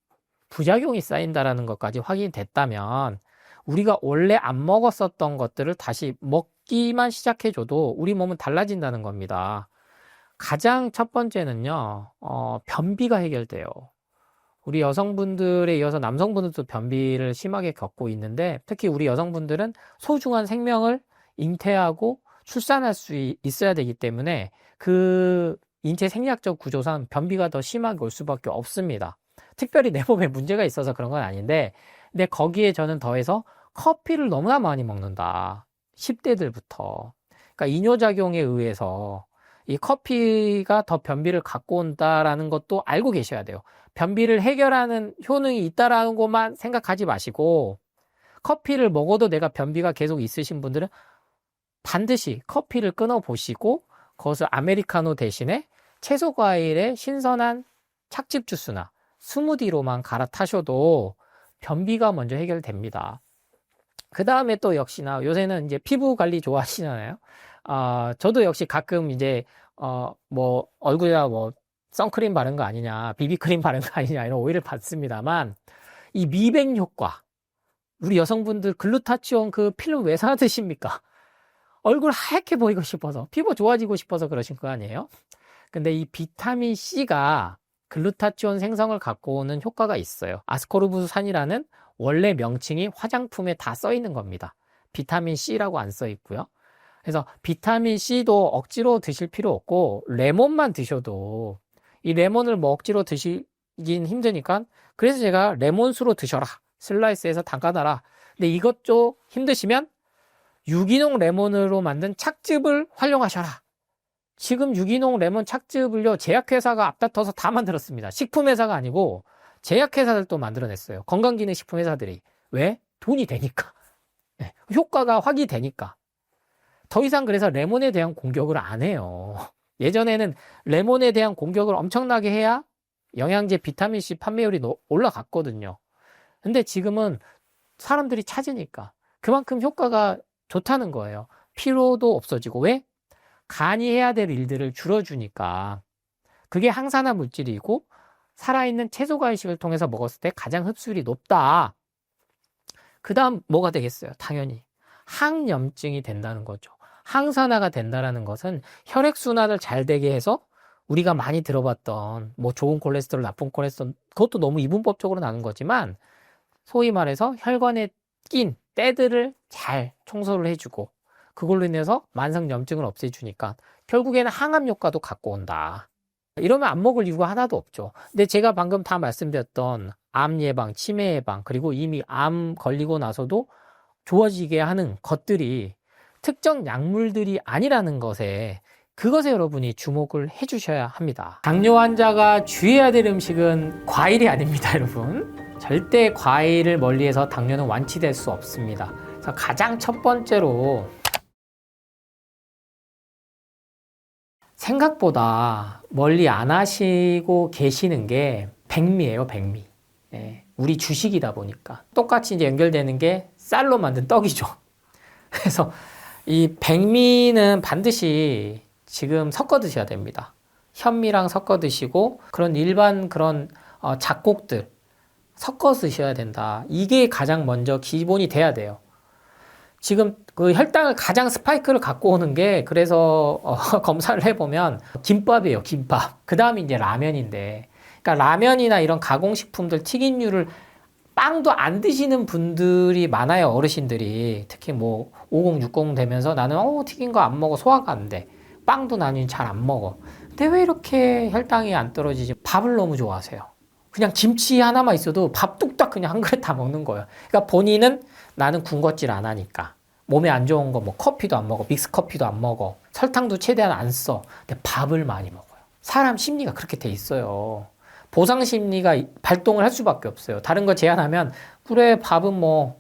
부작용이 쌓인다라는 것까지 확인됐다면 우리가 원래 안 먹었었던 것들을 다시 먹기만 시작해줘도 우리 몸은 달라진다는 겁니다. 가장 첫 번째는요, 변비가 해결돼요. 우리 여성분들에 이어서 남성분들도 변비를 심하게 겪고 있는데 특히 우리 여성분들은 소중한 생명을 잉태하고 출산할 수 있어야 되기 때문에 그 인체 생리학적 구조상 변비가 더 심하게 올 수밖에 없습니다. 특별히 내 몸에 문제가 있어서 그런 건 아닌데 근데 거기에 저는 더해서 커피를 너무나 많이 먹는다. 10대들부터. 그러니까 이뇨작용에 의해서 이 커피가 더 변비를 갖고 온다라는 것도 알고 계셔야 돼요. 변비를 해결하는 효능이 있다라는 것만 생각하지 마시고 커피를 먹어도 내가 변비가 계속 있으신 분들은 반드시 커피를 끊어 보시고 그것을 아메리카노 대신에 채소 과일의 신선한 착즙 주스나 스무디로만 갈아타셔도 변비가 먼저 해결됩니다. 그 다음에 또 역시나 요새는 이제 피부 관리 좋아하시잖아요. 저도 역시 가끔 이제 뭐 얼굴에다 뭐 선크림 바른 거 아니냐, 비비크림 바른 거 아니냐 이런 오해를 받습니다만 이 미백 효과 우리 여성분들 글루타치온 그 필름 왜 사 드십니까? 얼굴 하얗게 보이고 싶어서 피부 좋아지고 싶어서 그러신 거 아니에요? 근데 이 비타민 C가 글루타치온 생성을 갖고 오는 효과가 있어요. 아스코르부산이라는 원래 명칭이 화장품에 다 써 있는 겁니다. 비타민 C라고 안 써 있고요. 그래서 비타민 C도 억지로 드실 필요 없고 레몬만 드셔도 이 레몬을 뭐 억지로 드시긴 힘드니까 그래서 제가 레몬수로 드셔라. 슬라이스해서 담가놔라. 근데 이것 좀 힘드시면 유기농 레몬으로 만든 착즙을 활용하셔라. 지금 유기농 레몬 착즙을요 제약회사가 앞다퉈서 다 만들었습니다. 식품회사가 아니고 제약회사들도 만들어냈어요. 건강기능식품 회사들이. 왜? 돈이 되니까. 네, 효과가 확인이 되니까. 더 이상 그래서 레몬에 대한 공격을 안 해요. 예전에는 레몬에 대한 공격을 엄청나게 해야 영양제 비타민C 판매율이 올라갔거든요. 근데 지금은 사람들이 찾으니까 그만큼 효과가 좋다는 거예요. 피로도 없어지고. 왜? 간이 해야 될 일들을 줄여주니까. 그게 항산화 물질이고 살아있는 채소과일식을 통해서 먹었을 때 가장 흡수율이 높다. 그 다음 뭐가 되겠어요? 당연히 항염증이 된다는 거죠. 항산화가 된다는 것은 혈액순환을 잘 되게 해서 우리가 많이 들어봤던 뭐 좋은 콜레스테롤, 나쁜 콜레스테롤 그것도 너무 이분법적으로 나는 거지만 소위 말해서 혈관에 낀 때들을 잘 청소를 해주고 그걸로 인해서 만성염증을 없애주니까 결국에는 항암 효과도 갖고 온다. 이러면 안 먹을 이유가 하나도 없죠. 근데 제가 방금 다 말씀드렸던 암 예방, 치매 예방, 그리고 이미 암 걸리고 나서도 좋아지게 하는 것들이 특정 약물들이 아니라는 것에, 그것에 여러분이 주목을 해 주셔야 합니다. 당뇨 환자가 주의해야 될 음식은 과일이 아닙니다, 여러분. 절대 과일을 멀리해서 당뇨는 완치될 수 없습니다. 그래서 가장 첫 번째로, 생각보다 멀리 안 하시고 계시는 게 백미예요, 백미. 예, 우리 주식이다 보니까 똑같이 이제 연결되는 게 쌀로 만든 떡이죠. 그래서 이 백미는 반드시 지금 섞어 드셔야 됩니다. 현미랑 섞어 드시고 그런 일반 그런 잡곡들 섞어 드셔야 된다. 이게 가장 먼저 기본이 돼야 돼요. 지금 그 혈당을 가장 스파이크를 갖고 오는 게, 그래서 검사를 해보면 김밥이에요, 김밥. 그 다음이 이제 라면인데, 그러니까 라면이나 이런 가공식품들, 튀김류를, 빵도 안 드시는 분들이 많아요, 어르신들이. 특히 뭐 50, 60 되면서 나는 튀긴 거 안 먹어, 소화가 안 돼. 빵도 나는 잘 안 먹어. 근데 왜 이렇게 혈당이 안 떨어지지? 밥을 너무 좋아하세요. 그냥 김치 하나만 있어도 밥 뚝딱 그냥 한 그릇 다 먹는 거예요. 그러니까 본인은 나는 군것질 안 하니까 몸에 안 좋은 거 뭐 커피도 안 먹어, 믹스 커피도 안 먹어, 설탕도 최대한 안 써. 근데 밥을 많이 먹어요. 사람 심리가 그렇게 돼 있어요. 보상 심리가 발동을 할 수밖에 없어요. 다른 거 제한하면 그래 밥은 뭐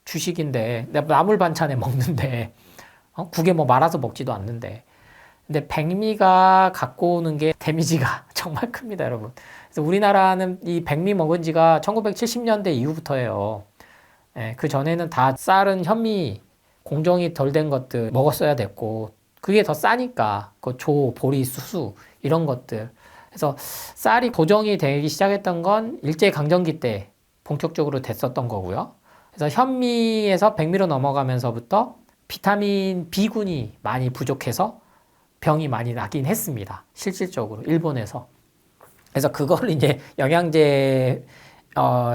주식인데 내가 나물 반찬에 먹는데 국에 뭐 말아서 먹지도 않는데. 근데 백미가 갖고 오는 게 데미지가 정말 큽니다, 여러분. 그래서 우리나라는 이 백미 먹은 지가 1970년대 이후부터예요. 예, 그 전에는 다 쌀은 현미 공정이 덜 된 것들 먹었어야 됐고, 그게 더 싸니까 그 조, 보리, 수수 이런 것들. 그래서 쌀이 고정이 되기 시작했던 건 일제강점기 때 본격적으로 됐었던 거고요. 그래서 현미에서 백미로 넘어가면서부터 비타민 B군이 많이 부족해서 병이 많이 나긴 했습니다. 실질적으로 일본에서. 그래서 그걸 이제 영양제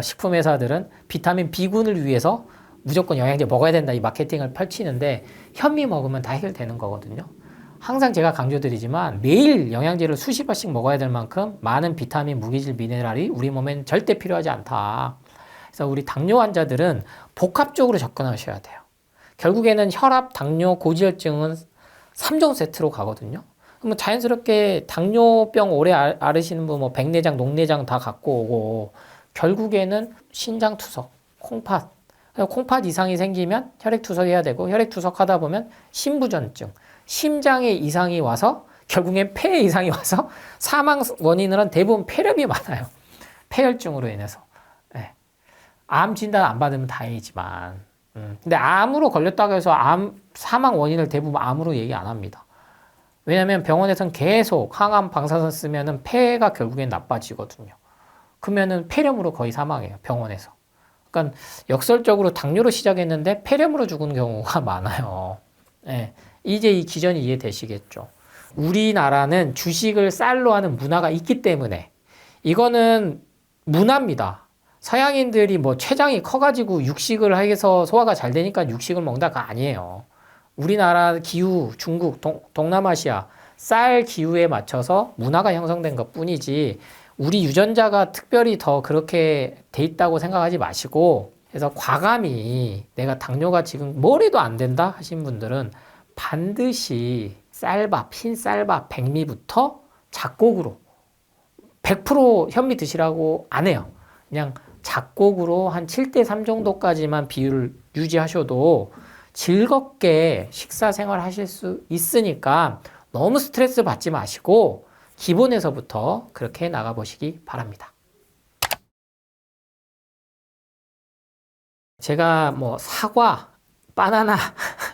식품 회사들은 비타민 B군을 위해서 무조건 영양제 먹어야 된다, 이 마케팅을 펼치는데, 현미 먹으면 다 해결되는 거거든요. 항상 제가 강조드리지만 매일 영양제를 수십 알씩 먹어야 될 만큼 많은 비타민, 무기질, 미네랄이 우리 몸엔 절대 필요하지 않다. 그래서 우리 당뇨 환자들은 복합적으로 접근하셔야 돼요. 결국에는 혈압, 당뇨, 고지혈증은 3종 세트로 가거든요. 그러면 자연스럽게 당뇨병 오래 앓으시는 분, 뭐 백내장, 녹내장 다 갖고 오고, 결국에는 신장 투석, 콩팥. 콩팥 이상이 생기면 혈액 투석해야 되고, 혈액 투석하다 보면 심부전증, 심장에 이상이 와서 결국엔 폐에 이상이 와서 사망 원인은 대부분 폐렴이 많아요. 폐혈증으로 인해서. 네. 암 진단 안 받으면 다행이지만. 근데 암으로 걸렸다고 해서 암 사망 원인을 대부분 암으로 얘기 안 합니다. 왜냐면 병원에서는 계속 항암 방사선 쓰면은 폐가 결국엔 나빠지거든요. 그러면은 폐렴으로 거의 사망해요, 병원에서. 그러니까 역설적으로 당뇨로 시작했는데 폐렴으로 죽은 경우가 많아요. 네. 이제 이 기전이 이해되시겠죠. 우리나라는 주식을 쌀로 하는 문화가 있기 때문에, 이거는 문화입니다. 서양인들이 뭐 췌장이 커가지고 육식을 해서 소화가 잘 되니까 육식을 먹는다가 아니에요. 우리나라 기후, 중국, 동남아시아 쌀 기후에 맞춰서 문화가 형성된 것 뿐이지, 우리 유전자가 특별히 더 그렇게 돼 있다고 생각하지 마시고, 그래서 과감히 내가 당뇨가 지금 뭘 해도 안 된다 하신 분들은 반드시 쌀밥, 흰 쌀밥, 백미부터 잡곡으로 100% 현미 드시라고 안 해요. 그냥 잡곡으로 한 7대3 정도까지만 비율을 유지하셔도 즐겁게 식사 생활 하실 수 있으니까 너무 스트레스 받지 마시고 기본에서부터 그렇게 나가보시기 바랍니다. 제가 뭐 사과, 바나나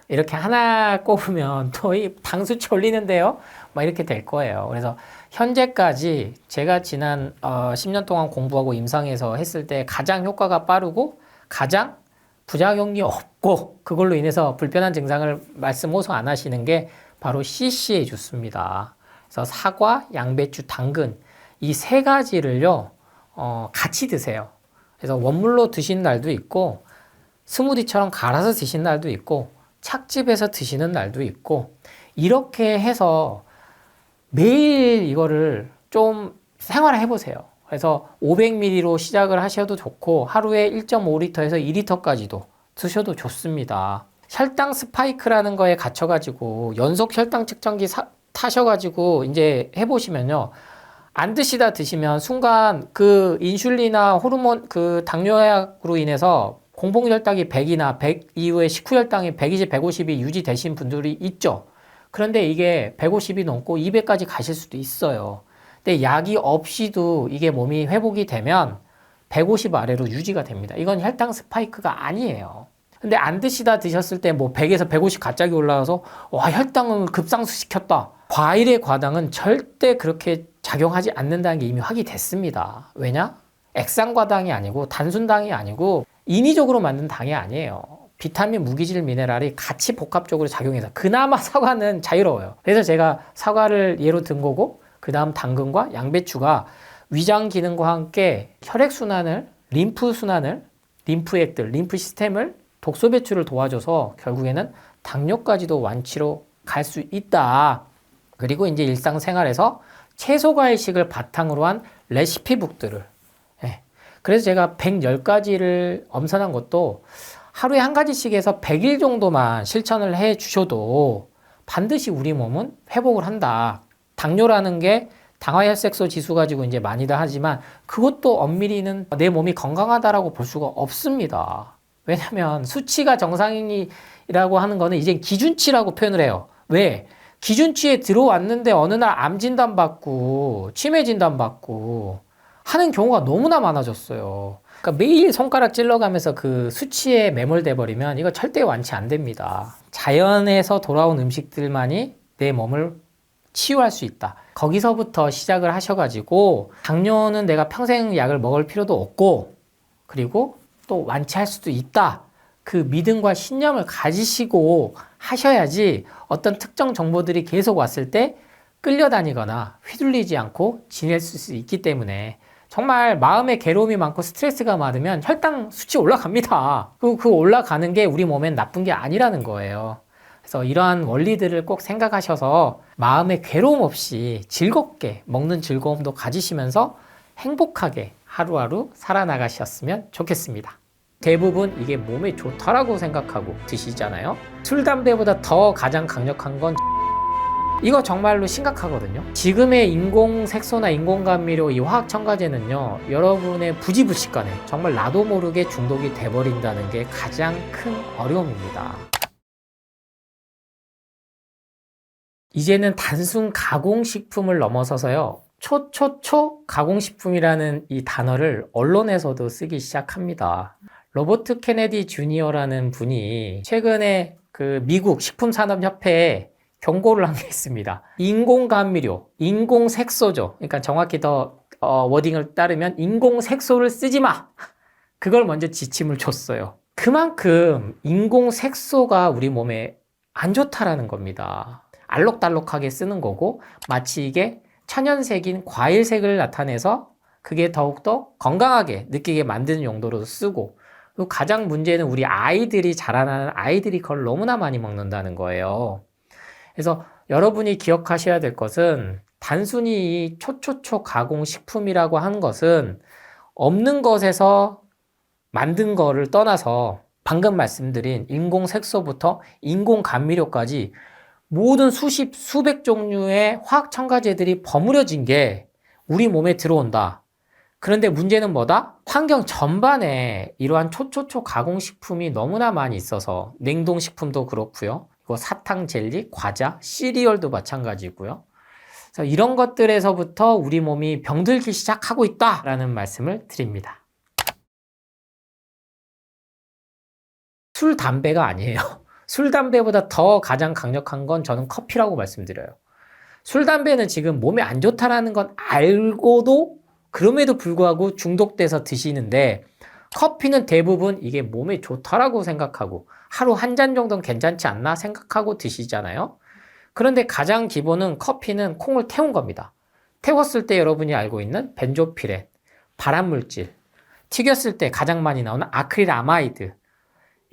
이렇게 하나 꼽으면 또 이 당수치 올리는데요, 막 이렇게 될 거예요. 그래서 현재까지 제가 지난 10년 동안 공부하고 임상에서 했을 때 가장 효과가 빠르고 가장 부작용이 없고 그걸로 인해서 불편한 증상을 말씀 호소 안 하시는 게 바로 CCA 주스입니다. 그래서 사과, 양배추, 당근 이 세 가지를요 같이 드세요. 그래서 원물로 드시는 날도 있고 스무디처럼 갈아서 드시는 날도 있고 착즙해서 드시는 날도 있고, 이렇게 해서 매일 이거를 좀 생활을 해보세요. 그래서 500ml로 시작을 하셔도 좋고 하루에 1.5리터에서 2리터까지도 드셔도 좋습니다. 혈당 스파이크라는 거에 갇혀가지고 연속 혈당 측정기 타셔가지고 이제 해보시면요, 안 드시다 드시면 순간 그 인슐린이나 호르몬 그 당뇨약으로 인해서 공복혈당이 100이나 100 이후에 식후혈당이 120, 150이 유지되신 분들이 있죠. 그런데 이게 150이 넘고 200까지 가실 수도 있어요. 근데 약이 없이도 이게 몸이 회복이 되면 150 아래로 유지가 됩니다. 이건 혈당 스파이크가 아니에요. 근데 안 드시다 드셨을 때 뭐 100에서 150 갑자기 올라와서 와, 혈당을 급상승시켰다. 과일의 과당은 절대 그렇게 작용하지 않는다는 게 이미 확인됐습니다. 왜냐? 액상과당이 아니고 단순당이 아니고 인위적으로 만든 당이 아니에요. 비타민, 무기질, 미네랄이 같이 복합적으로 작용해서 그나마 사과는 자유로워요. 그래서 제가 사과를 예로 든 거고, 그 다음 당근과 양배추가 위장 기능과 함께 혈액순환을, 림프순환을, 림프액들, 림프 시스템을 독소 배출을 도와줘서 결국에는 당뇨까지도 완치로 갈 수 있다. 그리고 이제 일상생활에서 채소 과일식을 바탕으로 한 레시피북들을, 그래서 제가 110가지를 엄선한 것도 하루에 한 가지씩 해서 100일 정도만 실천을 해 주셔도 반드시 우리 몸은 회복을 한다. 당뇨라는 게 당화혈색소 지수 가지고 이제 많이들 하지만 그것도 엄밀히는 내 몸이 건강하다라고 볼 수가 없습니다. 왜냐면 수치가 정상이라고 하는 거는 이제 기준치라고 표현을 해요. 왜? 기준치에 들어왔는데 어느 날 암 진단 받고 치매 진단 받고 하는 경우가 너무나 많아졌어요. 그러니까 매일 손가락 찔러가면서 그 수치에 매몰돼 버리면 이거 절대 완치 안 됩니다. 자연에서 돌아온 음식들만이 내 몸을 치유할 수 있다. 거기서부터 시작을 하셔가지고 당뇨는 내가 평생 약을 먹을 필요도 없고, 그리고 또 완치할 수도 있다. 그 믿음과 신념을 가지시고 하셔야지 어떤 특정 정보들이 계속 왔을 때 끌려다니거나 휘둘리지 않고 지낼 수 있기 때문에, 정말 마음에 괴로움이 많고 스트레스가 많으면 혈당 수치 올라갑니다. 그 올라가는 게 우리 몸엔 나쁜 게 아니라는 거예요. 그래서 이러한 원리들을 꼭 생각하셔서 마음에 괴로움 없이 즐겁게 먹는 즐거움도 가지시면서 행복하게 하루하루 살아나가셨으면 좋겠습니다. 대부분 이게 몸에 좋다라고 생각하고 드시잖아요. 술, 담배보다 더 가장 강력한 건 이거 정말로 심각하거든요. 지금의 인공색소나 인공감미료, 이 화학첨가제는요, 여러분의 부지불식간에 정말 나도 모르게 중독이 돼버린다는 게 가장 큰 어려움입니다. 이제는 단순 가공식품을 넘어서서요, 초초초 가공식품이라는 이 단어를 언론에서도 쓰기 시작합니다. 로버트 케네디 주니어라는 분이 최근에 그 미국 식품산업협회에 경고를 한 게 있습니다. 인공감미료, 인공색소죠. 그러니까 정확히 더 워딩을 따르면 인공색소를 쓰지 마. 그걸 먼저 지침을 줬어요. 그만큼 인공색소가 우리 몸에 안 좋다라는 겁니다. 알록달록하게 쓰는 거고, 마치 이게 천연색인 과일색을 나타내서 그게 더욱더 건강하게 느끼게 만드는 용도로 쓰고, 그리고 가장 문제는 우리 아이들이, 자라나는 아이들이 그걸 너무나 많이 먹는다는 거예요. 그래서 여러분이 기억하셔야 될 것은, 단순히 이 초초초 가공식품이라고 하는 것은 없는 것에서 만든 거를 떠나서 방금 말씀드린 인공색소부터 인공감미료까지 모든 수십, 수백 종류의 화학첨가제들이 버무려진 게 우리 몸에 들어온다. 그런데 문제는 뭐다? 환경 전반에 이러한 초초초 가공식품이 너무나 많이 있어서, 냉동식품도 그렇고요. 그리고 사탕, 젤리, 과자, 시리얼도 마찬가지고요. 그래서 이런 것들에서부터 우리 몸이 병들기 시작하고 있다라는 말씀을 드립니다. 술, 담배가 아니에요. 술, 담배보다 더 가장 강력한 건 저는 커피라고 말씀드려요. 술, 담배는 지금 몸에 안 좋다라는 건 알고도 그럼에도 불구하고 중독돼서 드시는데, 커피는 대부분 이게 몸에 좋다라고 생각하고 하루 한 잔 정도는 괜찮지 않나 생각하고 드시잖아요. 그런데 가장 기본은 커피는 콩을 태운 겁니다. 태웠을 때 여러분이 알고 있는 벤조피렌, 발암물질, 튀겼을 때 가장 많이 나오는 아크릴아마이드,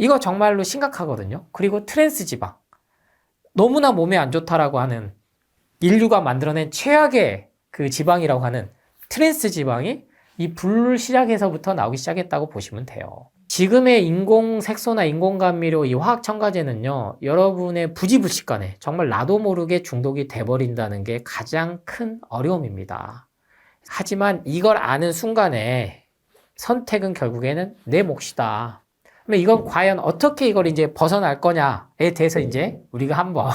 이거 정말로 심각하거든요. 그리고 트랜스 지방. 너무나 몸에 안 좋다라고 하는 인류가 만들어낸 최악의 그 지방이라고 하는 트랜스 지방이 이 불 시작에서부터 나오기 시작했다고 보시면 돼요. 지금의 인공색소나 인공감미료 이 화학첨가제는요, 여러분의 부지불식간에 정말 나도 모르게 중독이 돼버린다는 게 가장 큰 어려움입니다. 하지만 이걸 아는 순간에 선택은 결국에는 내 몫이다. 그러면 이건 과연 어떻게 이걸 이제 벗어날 거냐에 대해서 이제 우리가 한번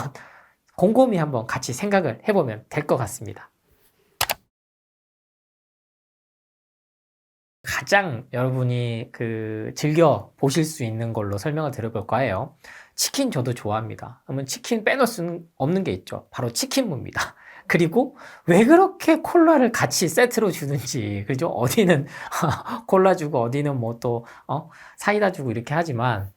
곰곰이 한번 같이 생각을 해보면 될 것 같습니다. 가장 여러분이 즐겨 보실 수 있는 걸로 설명을 드려볼까 해요. 치킨 저도 좋아합니다. 그러면 치킨 빼놓을 수 없는 게 있죠. 바로 치킨무입니다. 그리고 왜 그렇게 콜라를 같이 세트로 주는지, 그죠? 어디는 콜라 주고 어디는 뭐 또 사이다 주고 이렇게 하지만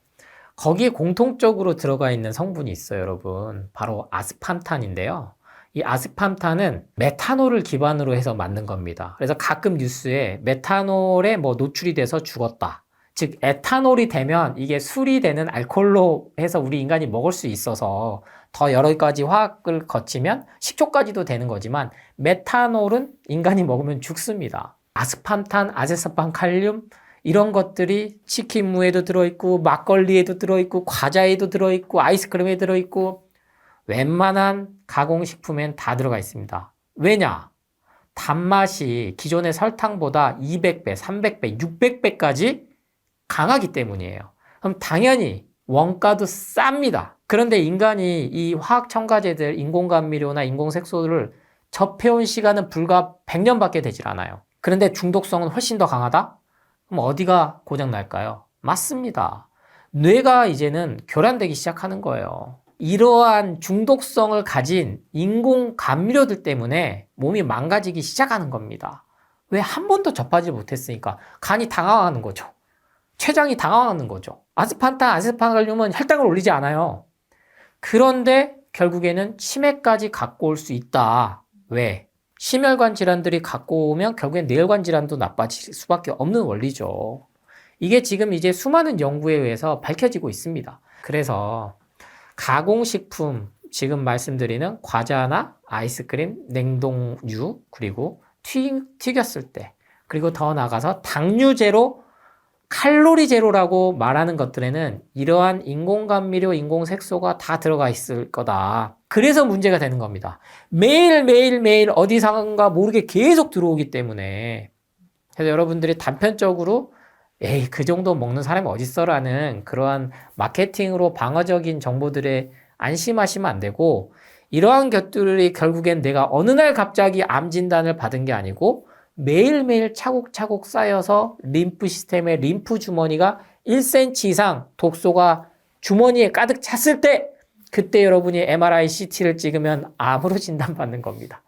거기에 공통적으로 들어가 있는 성분이 있어요, 여러분. 바로 아스팜탄인데요. 이 아스팜탄은 메탄올을 기반으로 해서 만든 겁니다. 그래서 가끔 뉴스에 메탄올에 뭐 노출이 돼서 죽었다. 즉 에탄올이 되면 이게 술이 되는 알코올로 해서 우리 인간이 먹을 수 있어서 더 여러 가지 화학을 거치면 식초까지도 되는 거지만 메탄올은 인간이 먹으면 죽습니다. 아스팜탄, 아세스팜칼륨 이런 것들이 치킨무에도 들어있고 막걸리에도 들어있고 과자에도 들어있고 아이스크림에 들어있고 웬만한 가공식품엔 다 들어가 있습니다. 왜냐? 단맛이 기존의 설탕보다 200배, 300배, 600배까지 강하기 때문이에요. 그럼 당연히 원가도 쌉니다. 그런데 인간이 이 화학첨가제들, 인공감미료나 인공색소를 접해온 시간은 불과 100년밖에 되질 않아요. 그런데 중독성은 훨씬 더 강하다? 그럼 어디가 고장날까요? 맞습니다. 뇌가 이제는 교란되기 시작하는 거예요. 이러한 중독성을 가진 인공감미료들 때문에 몸이 망가지기 시작하는 겁니다. 왜 한 번도 접하지 못했으니까 간이 당황하는 거죠. 췌장이 당황하는 거죠. 아스팜탄, 아세스팜칼륨은 혈당을 올리지 않아요. 그런데 결국에는 치매까지 갖고 올 수 있다. 왜? 심혈관 질환들이 갖고 오면 결국엔 뇌혈관 질환도 나빠질 수밖에 없는 원리죠. 이게 지금 이제 수많은 연구에 의해서 밝혀지고 있습니다. 그래서 가공식품, 지금 말씀드리는 과자나 아이스크림, 냉동류, 그리고 튀겼을 때, 그리고 더 나아가서 당류 제로, 칼로리 제로라고 말하는 것들에는 이러한 인공감미료, 인공색소가 다 들어가 있을 거다. 그래서 문제가 되는 겁니다. 매일 어디선가 모르게 계속 들어오기 때문에. 그래서 여러분들이 단편적으로 에이, 그 정도 먹는 사람이 어딨어라는 그러한 마케팅으로 방어적인 정보들에 안심하시면 안 되고, 이러한 것들이 결국엔 내가 어느 날 갑자기 암 진단을 받은 게 아니고 매일매일 차곡차곡 쌓여서 림프 시스템의 림프 주머니가 1cm 이상 독소가 주머니에 가득 찼을 때, 그때 여러분이 MRI, CT를 찍으면 암으로 진단받는 겁니다.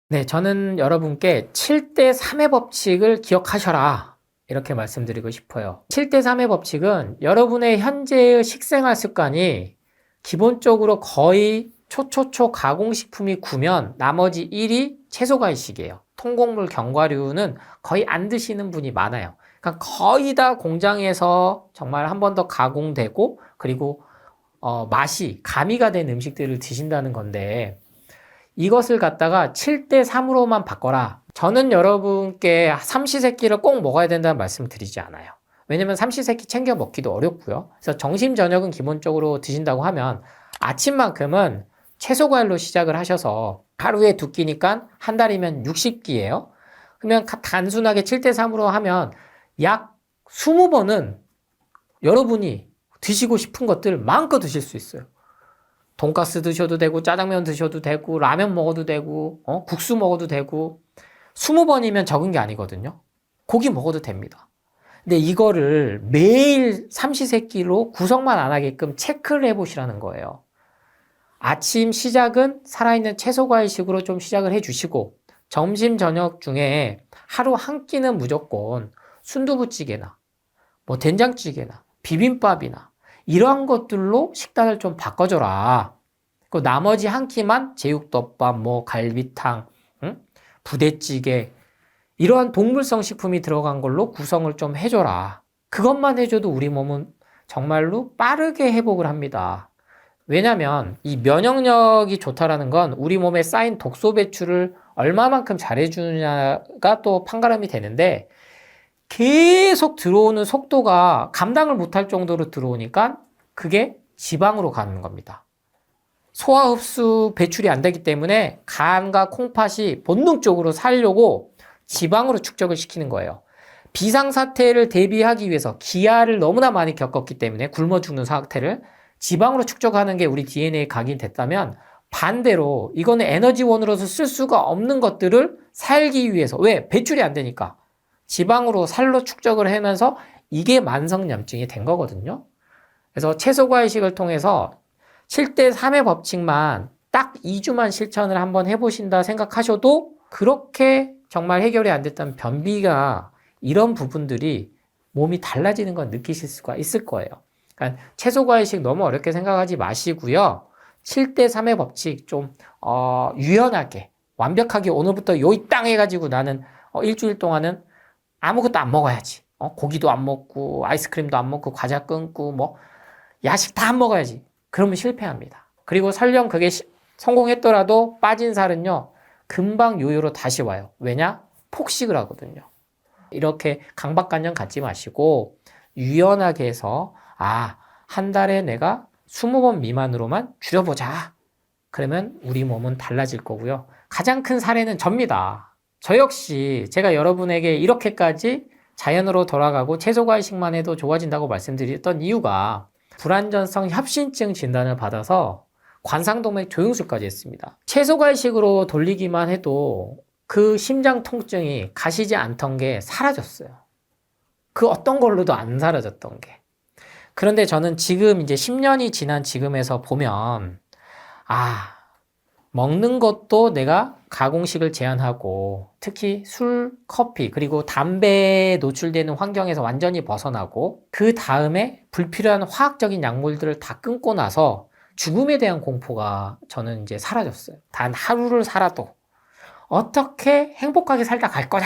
네, 저는 여러분께 7대3의 법칙을 기억하셔라. 이렇게 말씀드리고 싶어요. 7대3의 법칙은 여러분의 현재의 식생활 습관이 기본적으로 거의 초초초 가공식품이 9면 나머지 1이 채소과일식이에요. 통곡물, 견과류는 거의 안 드시는 분이 많아요. 그러니까 거의 다 공장에서 정말 한 번 더 가공되고, 그리고 맛이 가미가 된 음식들을 드신다는 건데, 이것을 갖다가 7대3으로만 바꿔라. 저는 여러분께 삼시세끼를 꼭 먹어야 된다는 말씀을 드리지 않아요. 왜냐면 삼시세끼 챙겨 먹기도 어렵고요. 그래서 점심, 저녁은 기본적으로 드신다고 하면 아침만큼은 채소과일로 시작을 하셔서 하루에 2끼니까 한 달이면 60끼예요. 그러면 단순하게 7대3으로 하면 약 20번은 여러분이 드시고 싶은 것들 마음껏 드실 수 있어요. 돈가스 드셔도 되고, 짜장면 드셔도 되고, 라면 먹어도 되고, 국수 먹어도 되고, 20번이면 적은 게 아니거든요. 고기 먹어도 됩니다. 근데 이거를 매일 삼시세끼로 구성만 안 하게끔 체크를 해보시라는 거예요. 아침 시작은 살아있는 채소과일식으로 좀 시작을 해주시고, 점심, 저녁 중에 하루 한 끼는 무조건 순두부찌개나, 뭐 된장찌개나, 비빔밥이나, 이러한 것들로 식단을 좀 바꿔줘라. 그 나머지 한 끼만 제육덮밥, 뭐 갈비탕, 부대찌개 이러한 동물성 식품이 들어간 걸로 구성을 좀 해줘라. 그것만 해줘도 우리 몸은 정말로 빠르게 회복을 합니다. 왜냐면 이 면역력이 좋다라는 건 우리 몸에 쌓인 독소 배출을 얼마만큼 잘해주느냐가 또 판가름이 되는데, 계속 들어오는 속도가 감당을 못할 정도로 들어오니까 그게 지방으로 가는 겁니다. 소화 흡수 배출이 안 되기 때문에 간과 콩팥이 본능적으로 살려고 지방으로 축적을 시키는 거예요. 비상사태를 대비하기 위해서 기아를 너무나 많이 겪었기 때문에 굶어 죽는 상태를 지방으로 축적하는 게 우리 DNA에 각인됐다면, 반대로 이거는 에너지원으로서 쓸 수가 없는 것들을 살기 위해서, 왜? 배출이 안 되니까 지방으로 살로 축적을 하면서 이게 만성염증이 된 거거든요. 그래서 채소과일식을 통해서 7대 3의 법칙만 딱 2주만 실천을 한번 해보신다 생각하셔도 그렇게 정말 해결이 안 됐던 변비가, 이런 부분들이 몸이 달라지는 건 느끼실 수가 있을 거예요. 그러니까 채소과일식 너무 어렵게 생각하지 마시고요. 7대 3의 법칙 좀 유연하게 완벽하게 오늘부터 요이 땅 해가지고 나는 일주일 동안은 아무것도 안 먹어야지. 고기도 안 먹고 아이스크림도 안 먹고 과자 끊고 뭐 야식 다 안 먹어야지. 그러면 실패합니다. 그리고 설령 그게 성공했더라도 빠진 살은요, 금방 요요로 다시 와요. 왜냐? 폭식을 하거든요. 이렇게 강박관념 갖지 마시고 유연하게 해서 한 달에 내가 20번 미만으로만 줄여보자. 그러면 우리 몸은 달라질 거고요. 가장 큰 사례는 접니다. 저 역시 제가 여러분에게 이렇게까지 자연으로 돌아가고 채소과일식만 해도 좋아진다고 말씀드렸던 이유가, 불안전성 협신증 진단을 받아서 관상동맥 조영술까지 했습니다. 채소과일식으로 돌리기만 해도 그 심장 통증이 가시지 않던 게 사라졌어요. 그 어떤 걸로도 안 사라졌던 게. 그런데 저는 지금 이제 10년이 지난 지금에서 보면, 먹는 것도 내가 가공식을 제한하고, 특히 술, 커피, 그리고 담배에 노출되는 환경에서 완전히 벗어나고, 그 다음에 불필요한 화학적인 약물들을 다 끊고 나서 죽음에 대한 공포가 저는 이제 사라졌어요. 단 하루를 살아도 어떻게 행복하게 살다 갈 거냐,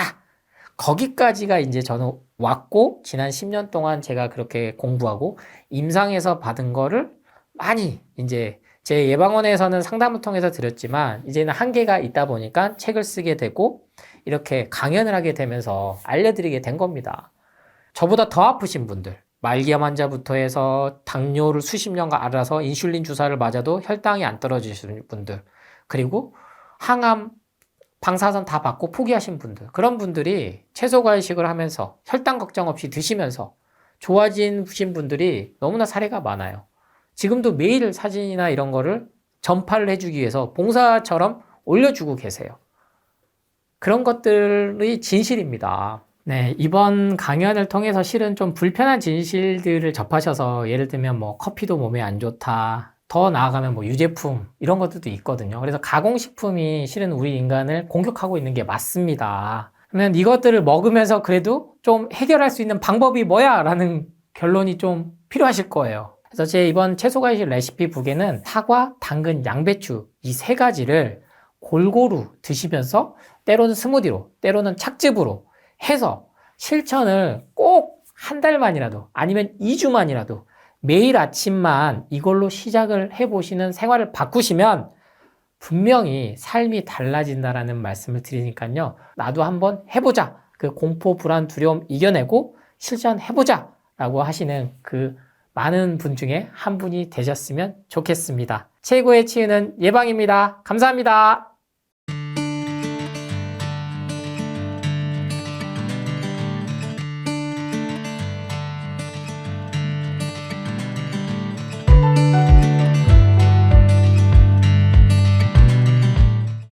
거기까지가 이제 저는 왔고, 지난 10년 동안 제가 그렇게 공부하고 임상에서 받은 거를 많이 이제 제 예방원에서는 상담을 통해서 드렸지만, 이제는 한계가 있다 보니까 책을 쓰게 되고 이렇게 강연을 하게 되면서 알려드리게 된 겁니다. 저보다 더 아프신 분들, 말기암 환자부터 해서 당뇨를 수십 년간 앓아서 인슐린 주사를 맞아도 혈당이 안 떨어지시는 분들, 그리고 항암, 방사선 다 받고 포기하신 분들, 그런 분들이 채소과일식을 하면서 혈당 걱정 없이 드시면서 좋아지신 분들이 너무나 사례가 많아요. 지금도 매일 사진이나 이런 거를 전파를 해주기 위해서 봉사처럼 올려주고 계세요. 그런 것들이 진실입니다. 네, 이번 강연을 통해서 실은 좀 불편한 진실들을 접하셔서, 예를 들면 뭐 커피도 몸에 안 좋다, 더 나아가면 뭐 유제품, 이런 것들도 있거든요. 그래서 가공식품이 실은 우리 인간을 공격하고 있는 게 맞습니다. 그러면 이것들을 먹으면서 그래도 좀 해결할 수 있는 방법이 뭐야? 라는 결론이 좀 필요하실 거예요. 그래서 제 이번 채소과일식 레시피 북에는 사과, 당근, 양배추 이 세 가지를 골고루 드시면서, 때로는 스무디로, 때로는 착즙으로 해서 실천을 꼭 한 달만이라도, 아니면 2주만이라도 매일 아침만 이걸로 시작을 해보시는 생활을 바꾸시면 분명히 삶이 달라진다라는 말씀을 드리니까요. 나도 한번 해보자. 그 공포, 불안, 두려움 이겨내고 실천해보자 라고 하시는 그 많은 분 중에 한 분이 되셨으면 좋겠습니다. 최고의 치유는 예방입니다. 감사합니다.